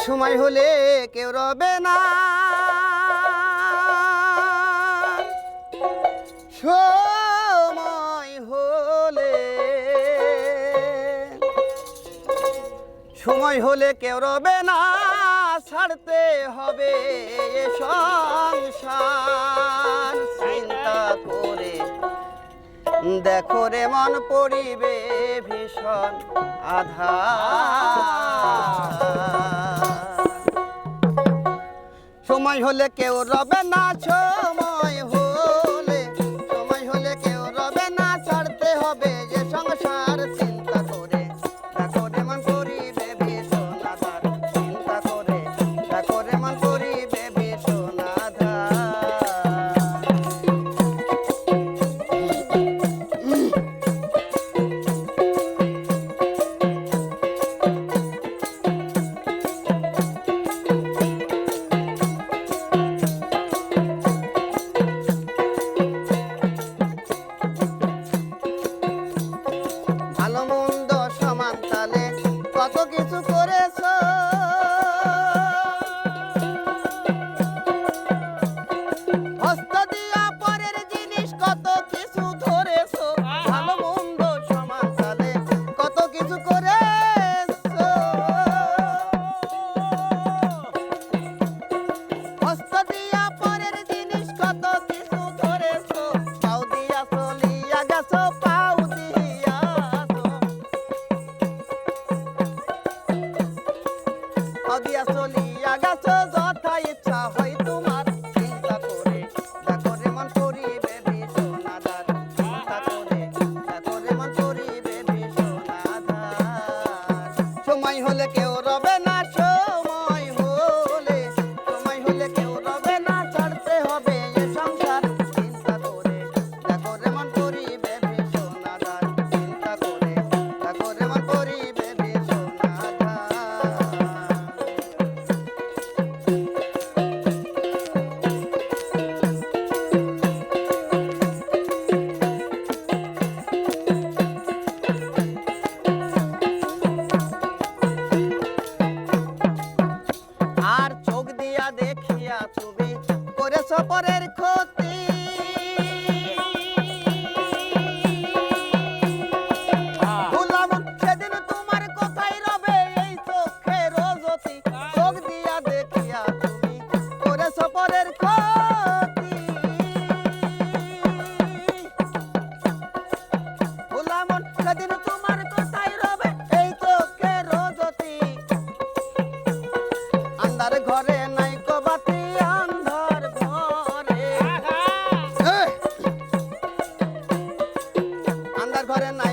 সময় হলে কেউ রবে না, সময় হলে, সময় হলে কেউ রবে না, ছাড়তে হবে এ সংসার। চিন্তা করে দেখো রে মন পড়িবে ভীষণ আধার। সময় হলে কেউ রবে না, সময় হলে কেউ রবে না, ছাড়তে হবে যে সংসার। চিন্তা করে দেখো রে মন পড়িবে ভীষণ আধার। চিন্তা করে দেখো রে মন পড়িবে ভীষণ আধার। ভালো মন্দ সমান তালে কত কিছু করেছো, হস্ত দিয়া পরের জিনিস কত কিছু ধরেছো। ভালো মন্দ সমান তালে কত কিছু করেছো, হস্ত দিয়া পরের জিনিস কত কিছু ধরেছো। পাও দিয়া চলিয়া গেছো, পাও দিয়া দিয়া চলিয়া গেছো, যথা ইচ্ছা হয় তোমার। চিন্তা করে দেখো রে মন পড়িবে ভীষণ আধার। চিন্তা করে দেখো রে মন পড়িবে ভীষণ আধার। সময় হলে কেউ রবে না, সময় হলে কেউ রবে না, ছাড়তে হবে এ সংসার। চিন্তা করে দেখো রে মন পড়িবে ভীষণ আধার। চিন্তা করে দেখো রে মন পড়িবে ভীষণ আধার। আর চোখ দিয়া দেখিয়া তুমি করেছ পরের ক্ষতি, ভুলাম সেদিন তোমার কোথায় রবে এই চোখের জ্যোতি। চোখ দিয়া দেখিয়া তুমি করেছ পরের ক্ষতি, ভুলাম সেদিন তোমার কোথায় রবে এই চোখের জ্যোতি। আন্ধার ঘরে নাই কো বাতি, আন্ধার ঘরে, আন্ধার ঘরে নাই